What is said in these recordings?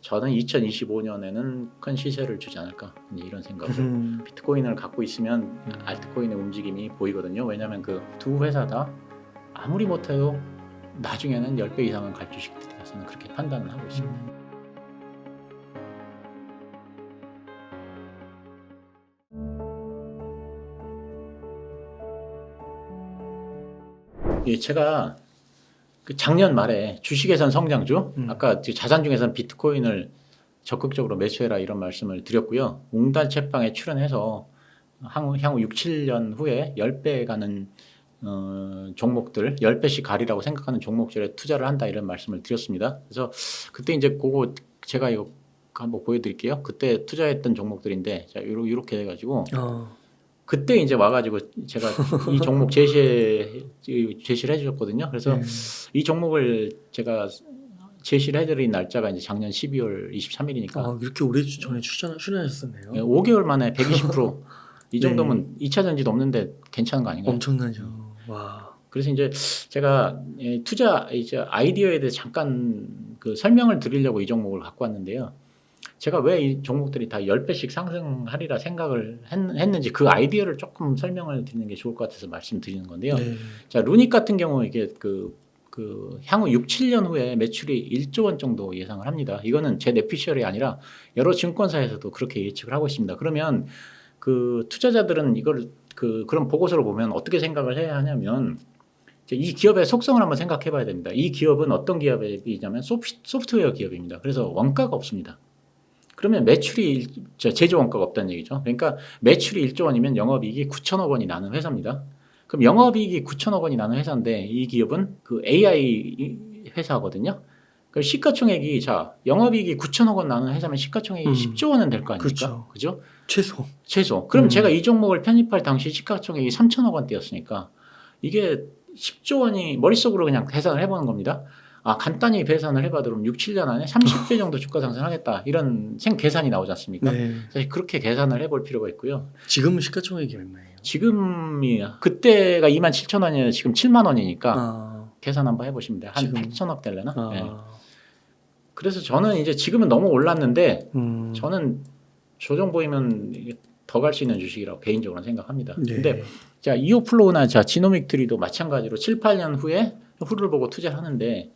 저는 2025년에는 큰 시세를 주지 않을까 이런 생각을 비트코인을 갖고 있으면 알트코인의 움직임이 보이거든요. 왜냐하면 그 두 회사 다 아무리 못해도 나중에는 10배 이상은 갈 주식들이라 저는 그렇게 판단을 하고 있습니다. 예, 제가 그 작년 말에 주식에선 성장주, 아까 자산 중에선 비트코인을 적극적으로 매수해라 이런 말씀을 드렸고요. 웅단 채빵에 출연해서 향후 6, 7년 후에 10배 가는 종목들, 10배씩 가리라고 생각하는 종목들에 투자를 한다 이런 말씀을 드렸습니다. 그래서 그때 이제 그거 제가 이거 한번 보여드릴게요. 그때 투자했던 종목들인데 자, 이렇게 해가지고 그때 이제 와가지고 제가 이 종목 제시를 해주셨거든요. 그래서 이 종목을 제가 제시를 해드린 날짜가 이제 작년 12월 23일이니까 이렇게 오래 전에 출연하셨었네요. 5개월 만에 120%. 이 정도면 2차 전지도 없는데 괜찮은 거 아닌가요? 엄청나죠. 와. 그래서 이제 제가 투자 이제 아이디어에 대해 잠깐 그 설명을 드리려고 이 종목을 갖고 왔는데요. 제가 왜 이 종목들이 다 10배씩 상승하리라 생각을 했는지 그 아이디어를 조금 설명을 드리는 게 좋을 것 같아서 말씀드리는 건데요. 자, 루닉 같은 경우 이게 그 향후 6, 7년 후에 매출이 1조 원 정도 예상을 합니다. 이거는 제 내피셜이 아니라 여러 증권사에서도 그렇게 예측을 하고 있습니다. 그러면 그 투자자들은 이걸 그런 보고서를 보면 어떻게 생각을 해야 하냐면 이 기업의 속성을 한번 생각해 봐야 됩니다. 이 기업은 어떤 기업이냐면 소프트웨어 기업입니다. 그래서 원가가 없습니다. 그러면 매출이 제조 원가가 없다는 얘기죠. 그러니까 매출이 1조 원이면 영업이익이 9천억 원이 나는 회사입니다. 그럼 영업이익이 9천억 원이 나는 회사인데 이 기업은 그 AI 회사거든요. 그럼 시가총액이 영업이익이 9천억 원 나는 회사면 시가총액이 10조 원은 될 거 아닙니까? 그죠? 최소. 그럼 제가 이 종목을 편입할 당시 시가총액이 3천억 원대였으니까 이게 10조 원이 머릿속으로 그냥 계산을 해보는 겁니다. 간단히 계산을 해봐도 그럼 6, 7년 안에 30배 정도 주가 상승하겠다 이런 계산이 나오지 않습니까? 사실 그렇게 계산을 해볼 필요가 있고요. 지금은 시가총액이 얼마예요? 지금이 그때가 27,000원이에요. 지금 7만 원이니까 계산 한번 해보시면 돼요. 한 8천억 될려나? 네. 그래서 저는 이제 지금은 너무 올랐는데 저는 조정 보이면 더 갈 수 있는 주식이라고 개인적으로는 생각합니다. 근데 자 이오플로우나 지노믹트리도 마찬가지로 7, 8년 후에 후를 보고 투자를 하는데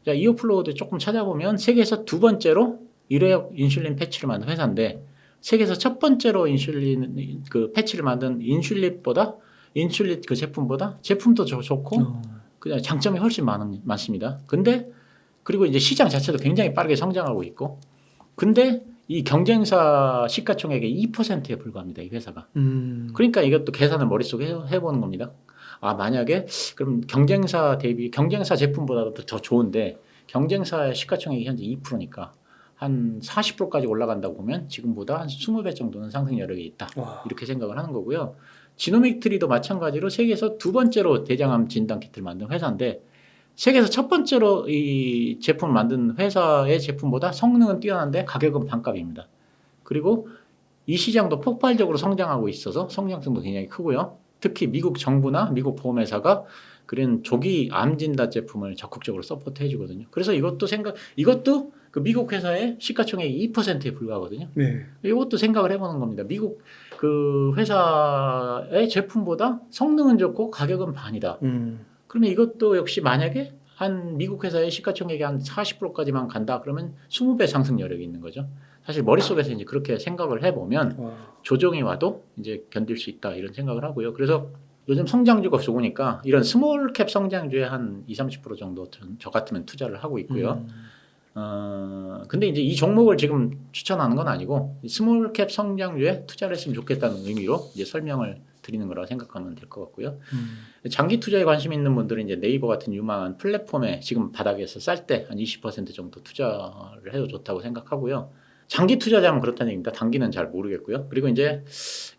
자, 이오플로우도 조금 찾아보면 세계에서 두 번째로 일회용 인슐린 패치를 만든 회사인데 세계에서 첫 번째로 인슐린 그 패치를 만든 인슐린 그 제품도 좋고 그냥 장점이 훨씬 많습니다. 근데 그리고 이제 시장 자체도 굉장히 빠르게 성장하고 있고 근데 이 경쟁사 시가총액의 2%에 불과합니다. 이 회사가. 그러니까 이것도 계산을 머릿속에 해보는 겁니다. 만약에 그럼 경쟁사 제품보다도 더 좋은데 경쟁사의 시가총액이 현재 2%니까 한 40%까지 올라간다고 보면 지금보다 한 20배 정도는 상승 여력이 있다. 이렇게 생각을 하는 거고요. 지노믹트리도 마찬가지로 세계에서 두 번째로 대장암 진단 키트를 만든 회사인데 세계에서 첫 번째로 이 제품을 만든 회사의 제품보다 성능은 뛰어난데 가격은 반값입니다. 그리고 이 시장도 폭발적으로 성장하고 있어서 성장성도 굉장히 크고요. 특히 미국 정부나 미국 보험회사가 그런 조기 암 진단 제품을 적극적으로 서포트 해주거든요. 그래서 이것도 그 미국 회사의 시가총액이 2%에 불과하거든요. 이것도 생각을 해보는 겁니다. 미국 그 회사의 제품보다 성능은 좋고 가격은 반이다. 그러면 이것도 역시 만약에 한 미국 회사의 시가총액이 한 40%까지만 간다 그러면 20배 상승 여력이 있는 거죠. 사실 머릿속에서 이제 그렇게 생각을 해보면 조정이 와도 이제 견딜 수 있다 이런 생각을 하고요. 그래서 요즘 성장주가 좋으니까 이런 스몰캡 성장주에 한 20, 30% 정도 저 같으면 투자를 하고 있고요. 근데 이제 이 종목을 지금 추천하는 건 아니고 스몰캡 성장주에 투자를 했으면 좋겠다는 의미로 이제 설명을 드리는 거라고 생각하면 될 것 같고요. 장기 투자에 관심 있는 분들은 이제 네이버 같은 유망한 플랫폼에 지금 바닥에서 쌀 때 한 20% 정도 투자를 해도 좋다고 생각하고요. 장기 투자자면 그렇다는 얘기입니다. 단기는 잘 모르겠고요. 그리고 이제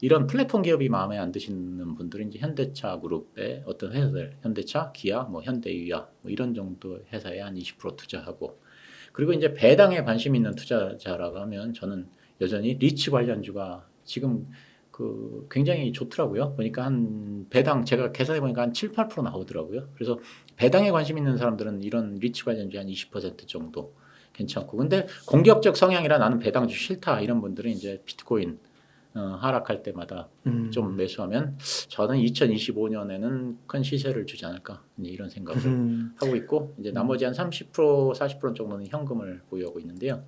이런 플랫폼 기업이 마음에 안 드시는 분들은 이제 현대차 그룹의 어떤 회사들, 현대차, 기아, 현대유야 이런 정도 회사에 한 20% 투자하고 그리고 이제 배당에 관심 있는 투자자라고 하면 저는 여전히 리츠 관련주가 지금 그 굉장히 좋더라고요. 보니까 한 배당 제가 계산해 보니까 한 7, 8% 나오더라고요. 그래서 배당에 관심 있는 사람들은 이런 리츠 관련주 한 20% 정도 괜찮고. 근데 공격적 성향이라 나는 배당주 싫다 이런 분들은 이제 비트코인 하락할 때마다 좀 매수하면 저는 2025년에는 큰 시세를 주지 않을까 이제 이런 생각을 하고 있고 이제 나머지 한 30% 40% 정도는 현금을 보유하고 있는데요.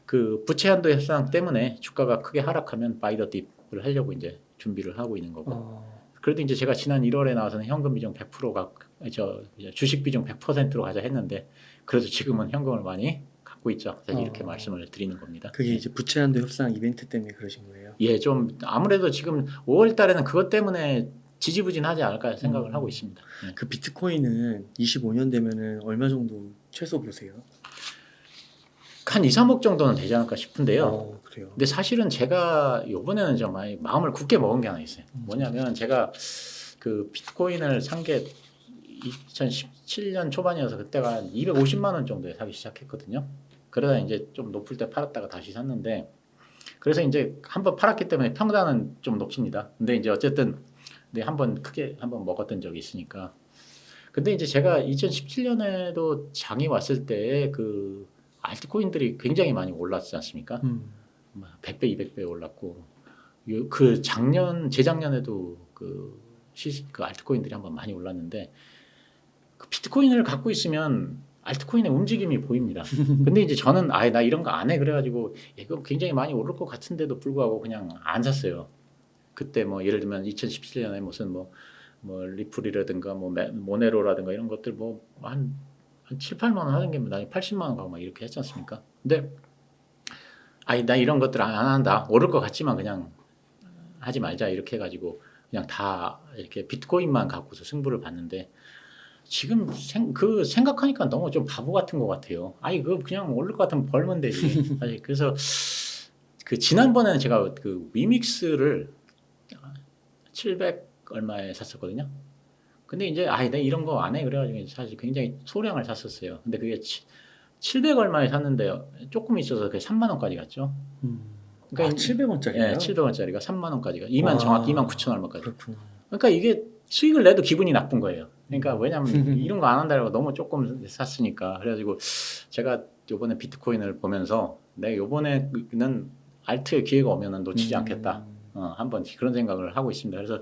그 부채 한도 협상 때문에 주가가 크게 하락하면 바이 더 딥을 하려고 이제 준비를 하고 있는 거고. 그래도 이제 제가 지난 1월에 나와서는 현금 비중 100%가 주식 비중 100%로 가자 했는데 그래도 지금은 현금을 많이 갖고 있죠. 그래서 이렇게 말씀을 드리는 겁니다. 그게 이제 부채 한도 협상 이벤트 때문에 그러신 거예요? 예, 좀 아무래도 지금 5월 달에는 그것 때문에 지지부진하지 않을까 생각을 하고 있습니다. 예. 그 비트코인은 25년 되면은 얼마 정도 최소 보세요? 한 2, 3억 정도는 되지 않을까 싶은데요. 그래요. 근데 사실은 제가 이번에는 좀 많이 마음을 굳게 먹은 게 하나 있어요. 뭐냐면 제가 그 비트코인을 산 게 2017년 초반이어서 그때가 한 250만 원 정도에 사기 시작했거든요. 그러다 이제 좀 높을 때 팔았다가 다시 샀는데 그래서 이제 한번 팔았기 때문에 평단은 좀 높습니다. 근데 이제 어쨌든 한번 크게 한번 먹었던 적이 있으니까. 근데 이제 제가 2017년에도 장이 왔을 때 그 알트코인들이 굉장히 많이 올랐지 않습니까? 100배, 200배 올랐고 그 재작년에도 그 알트코인들이 한번 많이 올랐는데 그 비트코인을 갖고 있으면 알트코인의 움직임이 보입니다. 근데 이제 저는 나 이런 거 안 해 그래가지고 이거 굉장히 많이 오를 것 같은데도 불구하고 그냥 안 샀어요. 그때 뭐 예를 들면 2017년에 무슨 뭐 리플이라든가 뭐 모네로라든가 이런 것들 뭐 한 7, 8만 원 하는 게 나 80만 원 가고 막 이렇게 했지 않습니까? 근데 나 이런 것들 안 한다. 오를 것 같지만 그냥 하지 말자 이렇게 해가지고 그냥 다 이렇게 비트코인만 갖고서 승부를 봤는데 지금 생각하니까 너무 좀 바보 같은 것 같아요. 그거 그냥 오를 것 같으면 벌면 되지. 사실 그래서 그 지난번에는 제가 그 위믹스를 700 얼마에 샀었거든요. 근데 이제 내가 이런 거 안 해 그래가지고 사실 굉장히 소량을 샀었어요. 근데 그게 700 얼마에 샀는데 조금 있어서 그게 3만 원까지 갔죠. 그러니까 700원짜리요? 예, 700원짜리가 3만 원까지가 정확히 2만 9천 얼마까지. 그렇구나. 그러니까 이게 수익을 내도 기분이 나쁜 거예요. 그러니까 왜냐하면 이런 거 안 한다고 너무 조금 샀으니까. 그래가지고 제가 요번에 비트코인을 보면서 내가 요번에는 알트의 기회가 오면은 놓치지 않겠다. 한번 그런 생각을 하고 있습니다. 그래서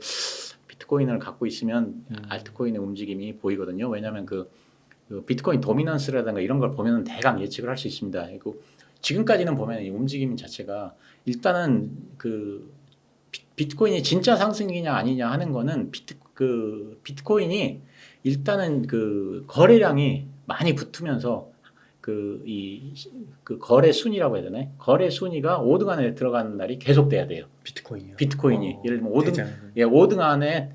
비트코인을 갖고 있으면 알트코인의 움직임이 보이거든요. 왜냐하면 그 비트코인 도미넌스라든가 이런 걸 보면 대강 예측을 할 수 있습니다. 그리고 지금까지는 보면 이 움직임 자체가 일단은 그 비트코인이 진짜 상승이냐 아니냐 하는 거는 비트코인이 일단은 그 거래량이 많이 붙으면서 그 거래 순위라고 해야 되나요? 거래 순위가 5등 안에 들어가는 날이 계속돼야 돼요. 비트코인이요? 비트코인이 예를 들면 5등 안에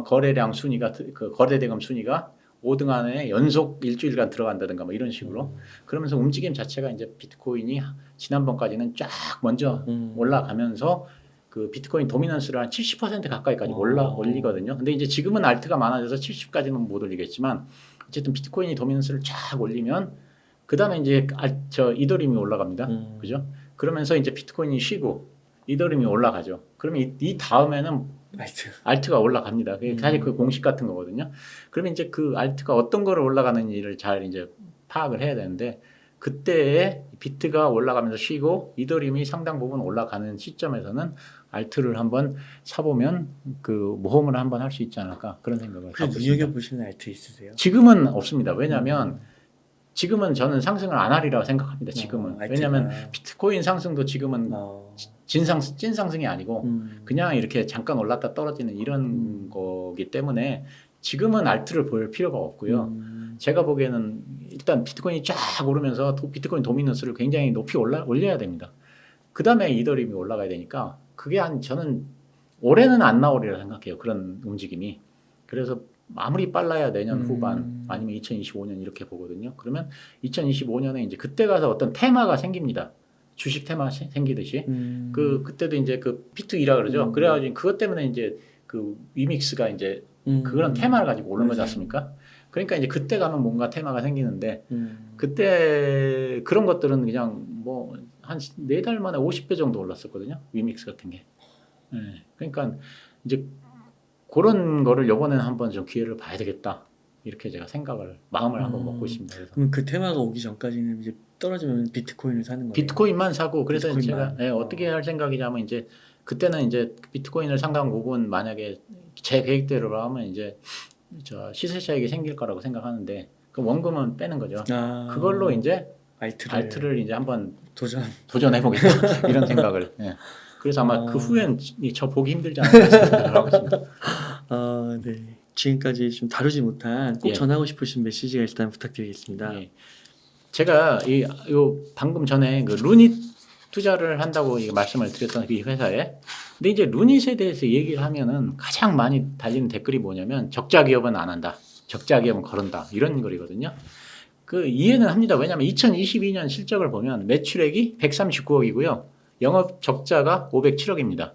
거래량 순위가 그 거래 대금 순위가 5등 안에 연속 일주일간 들어간다든가 뭐 이런 식으로 그러면서 움직임 자체가 이제 비트코인이 지난번까지는 쫙 먼저 올라가면서 그 비트코인 도미넌스를 한 70% 가까이까지 올리거든요. 근데 이제 지금은 알트가 많아져서 70까지는 못 올리겠지만 어쨌든 비트코인이 도미넌스를 쫙 올리면 그 다음에 이제 이더리움이 올라갑니다. 그죠? 그러면서 이제 비트코인이 쉬고 이더리움이 올라가죠. 그러면 이 다음에는 알트가 올라갑니다. 그게 사실 그 공식 같은 거거든요. 그러면 이제 그 알트가 어떤 거를 올라가는지를 잘 이제 파악을 해야 되는데 그때에 비트가 올라가면서 쉬고 이더리움이 상당 부분 올라가는 시점에서는 알트를 한번 사보면 그 모험을 한번 할 수 있지 않을까 그런 생각을 하고 있습니다. 눈여겨보시는 알트 있으세요? 지금은 없습니다. 왜냐하면 지금은 저는 상승을 안 하리라고 생각합니다. 지금은. 왜냐하면 비트코인 상승도 지금은 찐 상승이 아니고 그냥 이렇게 잠깐 올랐다 떨어지는 이런 거기 때문에 지금은 알트를 볼 필요가 없고요. 제가 보기에는 일단 비트코인이 쫙 오르면서 비트코인 도미넌스를 굉장히 높이 올려야 됩니다. 그 다음에 이더리움이 올라가야 되니까 그게 저는 올해는 안 나오리라 생각해요. 그런 움직임이. 그래서 아무리 빨라야 내년 후반 아니면 2025년 이렇게 보거든요. 그러면 2025년에 이제 그때 가서 어떤 테마가 생깁니다. 주식 테마 생기듯이. 그때도 이제 그 P2E라 그러죠. 그래가지고 그것 때문에 이제 그 위믹스가 이제 그런 테마를 가지고 오른 거지 않습니까? 그러니까 이제 그때 가면 뭔가 테마가 생기는데 그때 그런 것들은 그냥 뭐 한 4달 만에 50배 정도 올랐었거든요. 위믹스 같은 게. 네. 그러니까 이제 그런 거를 이번에는 한번 좀 기회를 봐야 되겠다. 이렇게 제가 마음을 한번 먹고 있습니다. 그래서. 그럼 그 테마가 오기 전까지는 이제 떨어지면 비트코인을 사는 거예요. 비트코인만 사고 그래서 비트코인만. 제가 어떻게 할 생각이냐면 이제 그때는 이제 비트코인을 상당 부분 만약에 제 계획대로 하면 이제 저 시세 차익이 생길 거라고 생각하는데 그 원금은 빼는 거죠. 그걸로 이제 알트를 이제 한번 도전해 보겠다 이런 생각을. 예. 그래서 아마 그 후엔 저 보기 힘들지 않을까 생각을 하고 있습니다. 네. 지금까지 좀 다루지 못한 꼭 예. 전하고 싶으신 메시지가 일단 부탁드리겠습니다. 예. 제가 요 방금 전에 그 루닛 투자를 한다고 말씀을 드렸던 이 회사에 근데 이제 루닛에 대해서 얘기를 하면은 가장 많이 달리는 댓글이 뭐냐면 적자 기업은 안 한다. 적자 기업은 거른다. 이런 글이거든요. 그 이해는 합니다. 왜냐하면 2022년 실적을 보면 매출액이 139억이고요. 영업 적자가 507억입니다.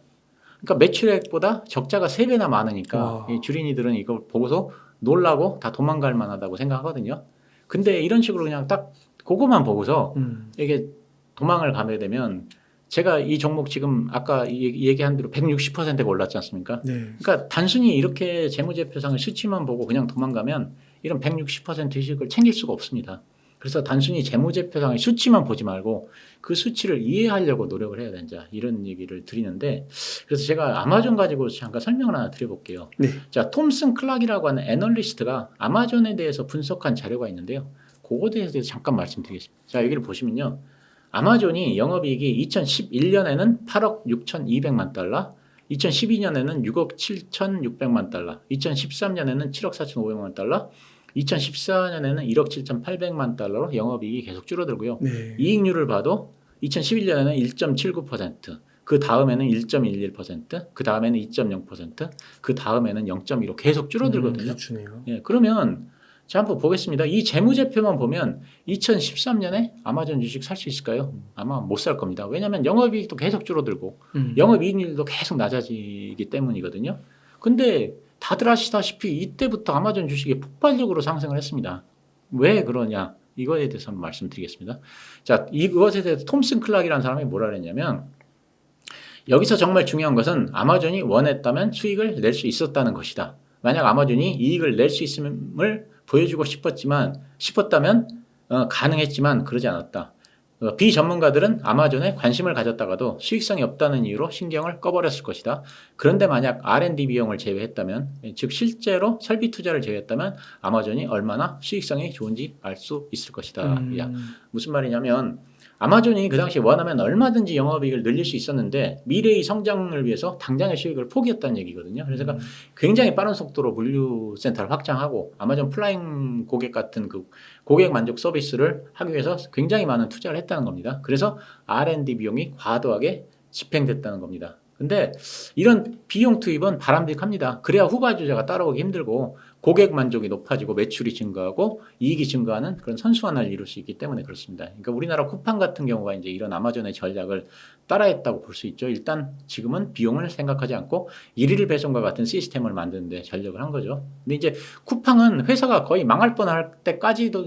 그러니까 매출액보다 적자가 3배나 많으니까 이 주린이들은 이걸 보고서 놀라고 다 도망갈 만하다고 생각하거든요. 근데 이런 식으로 그냥 딱 그거만 보고서 이게 도망을 가게 되면 제가 이 종목 지금 아까 얘기한 대로 160%가 올랐지 않습니까? 네. 그러니까 단순히 이렇게 재무제표상의 수치만 보고 그냥 도망가면 이런 160% 이익을 챙길 수가 없습니다. 그래서 단순히 재무제표상의 수치만 보지 말고 그 수치를 이해하려고 노력을 해야 된다. 이런 얘기를 드리는데 그래서 제가 아마존 가지고 잠깐 설명을 하나 드려볼게요. 네. 자, 톰슨 클락이라고 하는 애널리스트가 아마존에 대해서 분석한 자료가 있는데요. 그거에 대해서 잠깐 말씀드리겠습니다. 자, 여기를 보시면요. 아마존이 영업이익이 2011년에는 8억 6,200만 달러, 2012년에는 6억 7,600만 달러, 2013년에는 7억 4,500만 달러, 2014년에는 1억 7,800만 달러로 영업이익이 계속 줄어들고요. 네. 이익률을 봐도 2011년에는 1.79%, 그 다음에는 1.11%, 그 다음에는 2.0%, 그 다음에는 0.15 계속 줄어들거든요. 예, 그러면 자 한번 보겠습니다. 이 재무제표만 보면 2013년에 아마존 주식 살 수 있을까요? 아마 못 살 겁니다. 왜냐하면 영업이익도 계속 줄어들고 영업이익률도 계속 낮아지기 때문이거든요. 근데 다들 아시다시피 이때부터 아마존 주식이 폭발적으로 상승을 했습니다. 왜 그러냐? 이거에 대해서 한번 말씀드리겠습니다. 자, 이것에 대해서 톰슨 클락이라는 사람이 뭐라 그랬냐면 여기서 정말 중요한 것은 아마존이 원했다면 수익을 낼 수 있었다는 것이다. 만약 아마존이 이익을 낼 수 있음을 보여주고 싶었다면 가능했지만 그러지 않았다. 비전문가들은 아마존에 관심을 가졌다가도 수익성이 없다는 이유로 신경을 꺼버렸을 것이다. 그런데 만약 R&D 비용을 제외했다면, 즉 실제로 설비 투자를 제외했다면 아마존이 얼마나 수익성이 좋은지 알 수 있을 것이다. 무슨 말이냐면 아마존이 그 당시에 원하면 얼마든지 영업이익을 늘릴 수 있었는데 미래의 성장을 위해서 당장의 수익을 포기했다는 얘기거든요. 그래서 굉장히 빠른 속도로 물류센터를 확장하고 아마존 플라잉 고객 같은 그 고객 만족 서비스를 하기 위해서 굉장히 많은 투자를 했다는 겁니다. 그래서 R&D 비용이 과도하게 집행됐다는 겁니다. 근데 이런 비용 투입은 바람직합니다. 그래야 후발주자가 따라오기 힘들고 고객 만족이 높아지고 매출이 증가하고 이익이 증가하는 그런 선순환을 이룰 수 있기 때문에 그렇습니다. 그러니까 우리나라 쿠팡 같은 경우가 이제 이런 아마존의 전략을 따라했다고 볼 수 있죠. 일단 지금은 비용을 생각하지 않고 일일 배송과 같은 시스템을 만드는데 전력을 한 거죠. 근데 이제 쿠팡은 회사가 거의 망할 뻔할 때까지도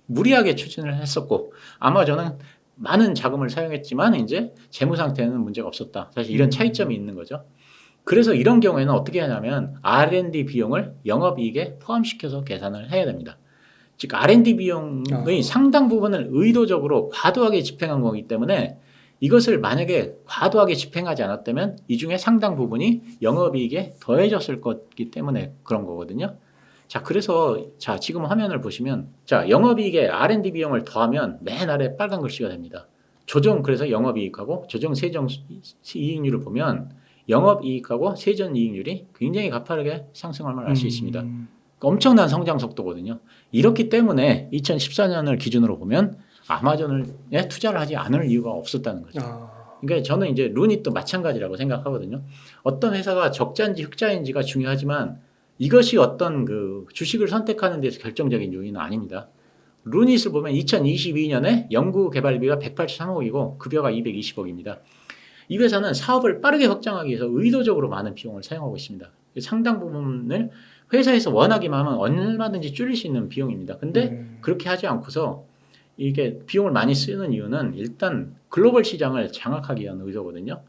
무리하게 추진을 했었고 아마존은 많은 자금을 사용했지만 이제 재무 상태는 문제가 없었다. 사실 이런 차이점이 있는 거죠. 그래서 이런 경우에는 어떻게 하냐면 R&D 비용을 영업이익에 포함시켜서 계산을 해야 됩니다. 즉 R&D 비용의 상당 부분을 의도적으로 과도하게 집행한 거기 때문에 이것을 만약에 과도하게 집행하지 않았다면 이 중에 상당 부분이 영업이익에 더해졌을 거기 때문에 그런 거거든요. 자, 그래서 자 지금 화면을 보시면 자 영업이익에 R&D 비용을 더하면 맨 아래 빨간 글씨가 됩니다. 조정 그래서 영업이익하고 조정 세정 이익률을 보면 영업이익하고 세전 이익률이 굉장히 가파르게 상승할 걸 알 수 있습니다. 엄청난 성장 속도거든요. 이렇기 때문에 2014년을 기준으로 보면 아마존에 투자를 하지 않을 이유가 없었다는 거죠. 그러니까 저는 이제 루닛도 마찬가지라고 생각하거든요. 어떤 회사가 적자인지 흑자인지가 중요하지만 이것이 어떤 그 주식을 선택하는 데서 결정적인 요인은 아닙니다. 루닛을 보면 2022년에 연구 개발비가 183억이고 급여가 220억입니다. 이 회사는 사업을 빠르게 확장하기 위해서 의도적으로 많은 비용을 사용하고 있습니다. 상당 부분을 회사에서 원하기만 하면 얼마든지 줄일 수 있는 비용입니다. 근데 그렇게 하지 않고서 이게 비용을 많이 쓰는 이유는 일단 글로벌 시장을 장악하기 위한 의도거든요.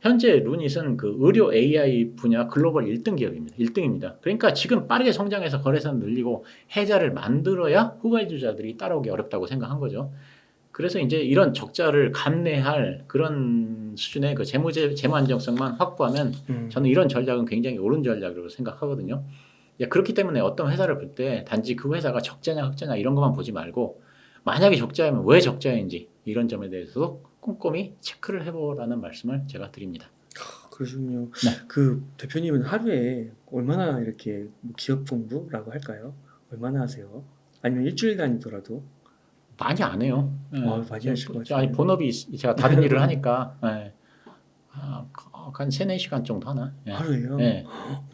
현재 루닛은 그 의료 AI 분야 글로벌 1등 기업입니다. 1등입니다. 그러니까 지금 빠르게 성장해서 거래선 늘리고 해자를 만들어야 후발주자들이 따라오기 어렵다고 생각한 거죠. 그래서 이제 이런 적자를 감내할 그런 수준의 그 재무 안정성만 확보하면 저는 이런 전략은 굉장히 옳은 전략이라고 생각하거든요. 그렇기 때문에 어떤 회사를 볼 때 단지 그 회사가 적자냐 흑자냐 이런 것만 보지 말고 만약에 적자면 왜 적자인지 이런 점에 대해서도 꼼꼼히 체크를 해보라는 말씀을 제가 드립니다. 그러시군요. 네. 그 대표님은 하루에 얼마나 이렇게 뭐 기업 공부라고 할까요? 얼마나 하세요? 아니면 일주일간이더라도? 많이 안 해요. 많이 하실 것 같아요. 아니 본업이 제가 다른 일을 하니까 한 3, 4시간 정도 하나? 하루에요?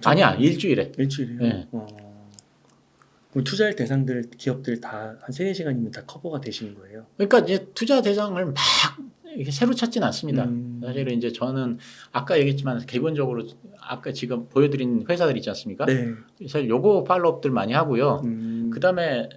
아니야 일주일에. 일주일이요? 네. 그럼 투자할 대상들, 기업들 다 한 3, 4시간이면 다 커버가 되시는 거예요? 그러니까 이제 투자 대상을 막 이렇게 새로 찾지는 않습니다. 사실은 이제 저는 아까 얘기했지만 기본적으로 아까 지금 보여드린 회사들 있지 않습니까? 네. 사실 요거 팔로업들 많이 하고요. 그다음에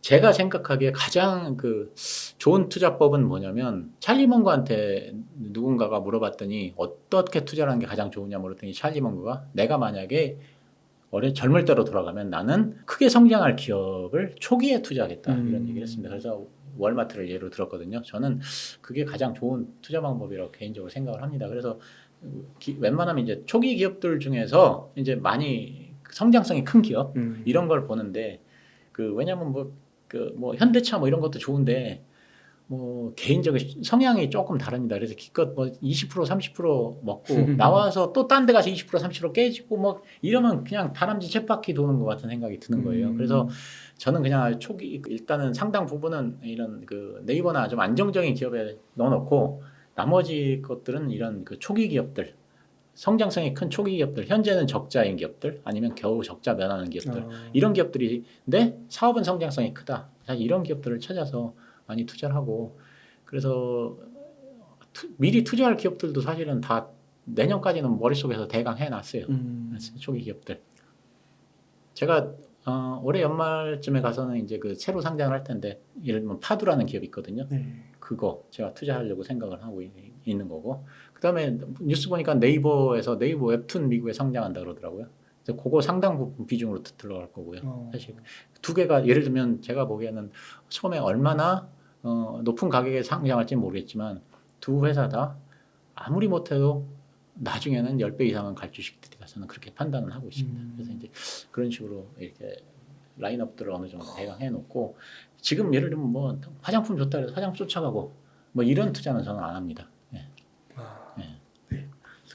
제가 생각하기에 가장 그 좋은 투자법은 뭐냐면 찰리 먼거한테 누군가가 물어봤더니 어떻게 투자를 하는 게 가장 좋으냐 물었더니 찰리 먼거가 내가 만약에 젊을 때로 돌아가면 나는 크게 성장할 기업을 초기에 투자하겠다 이런 얘기를 했습니다. 그래서 월마트를 예로 들었거든요. 저는 그게 가장 좋은 투자 방법이라고 개인적으로 생각을 합니다. 그래서 웬만하면 이제 초기 기업들 중에서 이제 많이 성장성이 큰 기업 이런 걸 보는데 왜냐면 뭐 현대차 뭐 이런 것도 좋은데 뭐 개인적인 성향이 조금 다릅니다. 그래서 기껏 뭐 20% 30% 먹고 나와서 또 딴 데 가서 20% 30% 깨지고 뭐 이러면 그냥 다람쥐 쳇바퀴 도는 것 같은 생각이 드는 거예요. 그래서 저는 그냥 초기 일단은 상당 부분은 이런 그 네이버나 좀 안정적인 기업에 넣어놓고 나머지 것들은 이런 그 초기 기업들 성장성이 큰 초기 기업들 현재는 적자인 기업들 아니면 겨우 적자 면하는 기업들 이런 기업들인데 사업은 성장성이 크다. 이런 기업들을 찾아서 많이 투자를 하고 그래서 미리 투자할 기업들도 사실은 다 내년까지는 머릿속에서 대강 해놨어요. 초기 기업들. 제가 올해 연말쯤에 가서는 이제 그 새로 상장을 할 텐데 예를 들면 파두라는 기업이 있거든요. 그거 제가 투자하려고 생각을 하고 있는 거고 그다음에 뉴스 보니까 네이버에서 네이버 웹툰 미국에 상장한다 그러더라고요. 그래서 그거 상당 부분 비중으로 들어갈 거고요. 사실 두 개가 예를 들면 제가 보기에는 처음에 얼마나 높은 가격에 상장할지는 모르겠지만 두 회사 다 아무리 못해도 나중에는 10배 이상은 갈 주식들이다 저는 그렇게 판단을 하고 있습니다. 그래서 이제 그런 식으로 이렇게 라인업들을 어느 정도 대강 해놓고 지금 예를 들면 뭐 화장품 좋다 해서 화장품 쫓아가고 뭐 이런 투자는 저는 안 합니다. 네.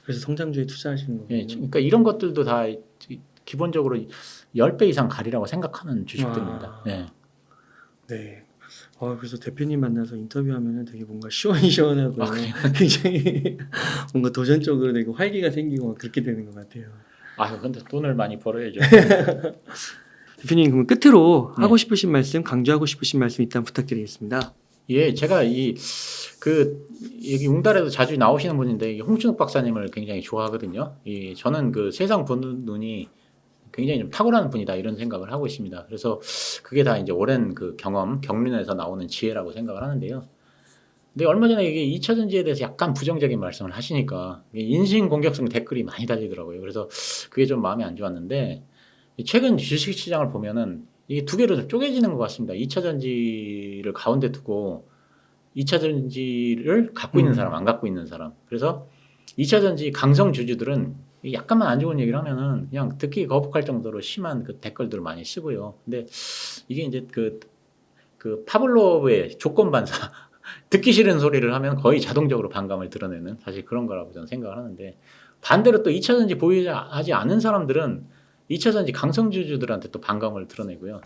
그래서 성장주에 투자하시는 거군요. 그러니까 이런 것들도 다 기본적으로 10배 이상 가리라고 생각하는 주식들입니다. 네. 그래서 대표님 만나서 인터뷰하면 되게 뭔가 시원시원하고 굉장히 뭔가 도전적으로 되고 활기가 생기고 막 그렇게 되는 것 같아요. 근데 돈을 많이 벌어야죠. 대표님 그럼 끝으로 하고 싶으신 말씀, 강조하고 싶으신 말씀 일단 부탁드리겠습니다. 제가 여기 웅달에도 자주 나오시는 분인데 홍춘욱 박사님을 굉장히 좋아하거든요. 저는 그 세상 보는 눈이 굉장히 좀 탁월한 분이다 이런 생각을 하고 있습니다. 그래서 그게 다 이제 오랜 그 경륜에서 나오는 지혜라고 생각을 하는데요. 근데 얼마 전에 이게 2차 전지에 대해서 약간 부정적인 말씀을 하시니까 인신 공격성 댓글이 많이 달리더라고요. 그래서 그게 좀 마음이 안 좋았는데 최근 주식 시장을 보면은 이게 두 개로 좀 쪼개지는 것 같습니다. 2차 전지를 가운데 두고 2차 전지를 갖고 있는 사람, 안 갖고 있는 사람. 그래서 2차 전지 강성 주주들은 약간만 안 좋은 얘기를 하면은 그냥 듣기 거북할 정도로 심한 그 댓글들을 많이 쓰고요. 근데 이게 이제 그 파블로브의 조건 반사 듣기 싫은 소리를 하면 거의 자동적으로 반감을 드러내는 사실 그런 거라고 저는 생각을 하는데 반대로 또 2차 전지 보유하지 않은 사람들은 2차 전지 강성 주주들한테 또 반감을 드러내고요.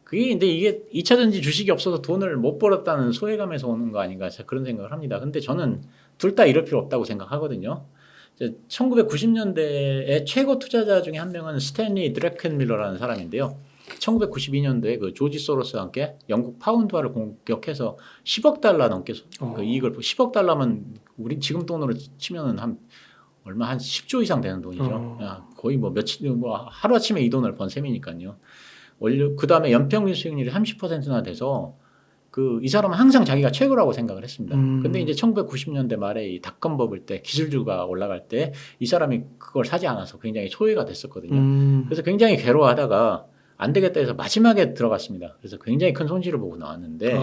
근데 이게 2차 전지 주식이 없어서 돈을 못 벌었다는 소외감에서 오는 거 아닌가 그런 생각을 합니다. 근데 저는 둘 다 이럴 필요 없다고 생각하거든요. 1990년대의 최고 투자자 중에 한 명은 스탠리 드래켄밀러라는 사람인데요. 1992년도에 그 조지 소로스와 함께 영국 파운드화를 공격해서 10억 달러 넘게 그 이익을 10억 달러면 우리 지금 돈으로 치면은 한 10조 이상 되는 돈이죠. 거의 뭐 하루아침에 이 돈을 번 셈이니까요. 그 다음에 연평균 수익률이 30%나 돼서 이 사람은 항상 자기가 최고라고 생각을 했습니다. 근데 이제 1990년대 말에 이 닷컴 버블 때 기술주가 올라갈 때 이 사람이 그걸 사지 않아서 굉장히 소외가 됐었거든요. 그래서 굉장히 괴로워하다가 안 되겠다 해서 마지막에 들어갔습니다. 그래서 굉장히 큰 손실을 보고 나왔는데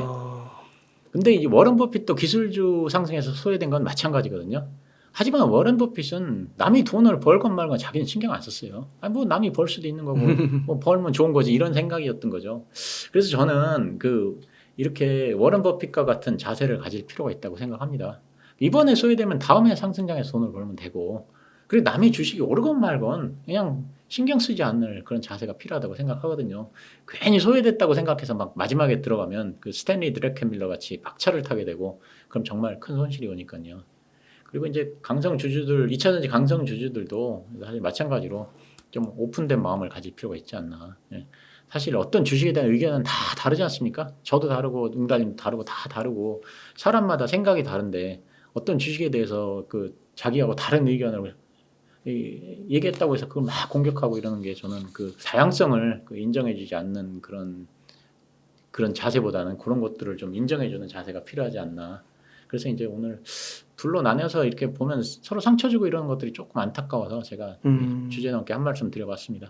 근데 이 워런 버핏도 기술주 상승에서 소외된 건 마찬가지거든요. 하지만 워런 버핏은 남이 돈을 벌건 말건 자기는 신경 안 썼어요. 아니 뭐 남이 벌 수도 있는 거고 뭐 벌면 좋은 거지 이런 생각이었던 거죠. 그래서 저는 이렇게 워런 버핏과 같은 자세를 가질 필요가 있다고 생각합니다. 이번에 소외되면 다음에 상승장에서 돈을 벌면 되고 그리고 남의 주식이 오르건 말건 그냥 신경 쓰지 않을 그런 자세가 필요하다고 생각하거든요. 괜히 소외됐다고 생각해서 막 마지막에 들어가면 그 스탠리 드래켄밀러 같이 박차를 타게 되고 그럼 정말 큰 손실이 오니까요. 그리고 이제 강성 주주들, 2차전지 강성 주주들도 사실 마찬가지로 좀 오픈된 마음을 가질 필요가 있지 않나. 예. 사실 어떤 주식에 대한 의견은 다 다르지 않습니까? 저도 다르고 응달님도 다르고 다 다르고 사람마다 생각이 다른데 어떤 주식에 대해서 자기하고 다른 의견을 얘기했다고 해서 그걸 막 공격하고 이러는 게 저는 다양성을 인정해주지 않는 그런 자세보다는 그런 것들을 좀 인정해주는 자세가 필요하지 않나. 그래서 이제 오늘 둘로 나뉘어서 이렇게 보면 서로 상처 주고 이러는 것들이 조금 안타까워서 제가 주제 넘게 한 말씀 드려봤습니다.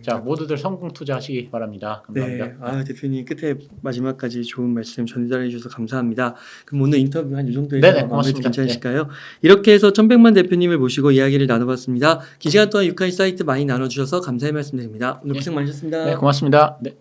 자, 모두들 성공 투자하시기 바랍니다. 감사합니다. 네, 대표님 끝에 마지막까지 좋은 말씀 전달해 주셔서 감사합니다. 그럼 오늘 인터뷰 한 이 정도에서 마무리 괜찮으실까요? 네. 이렇게 해서 천백만 대표님을 모시고 이야기를 나눠봤습니다. 긴 시간 동안 유카이 사이트 많이 나눠주셔서 감사의 말씀드립니다. 오늘 고생 많으셨습니다. 네, 고맙습니다. 네.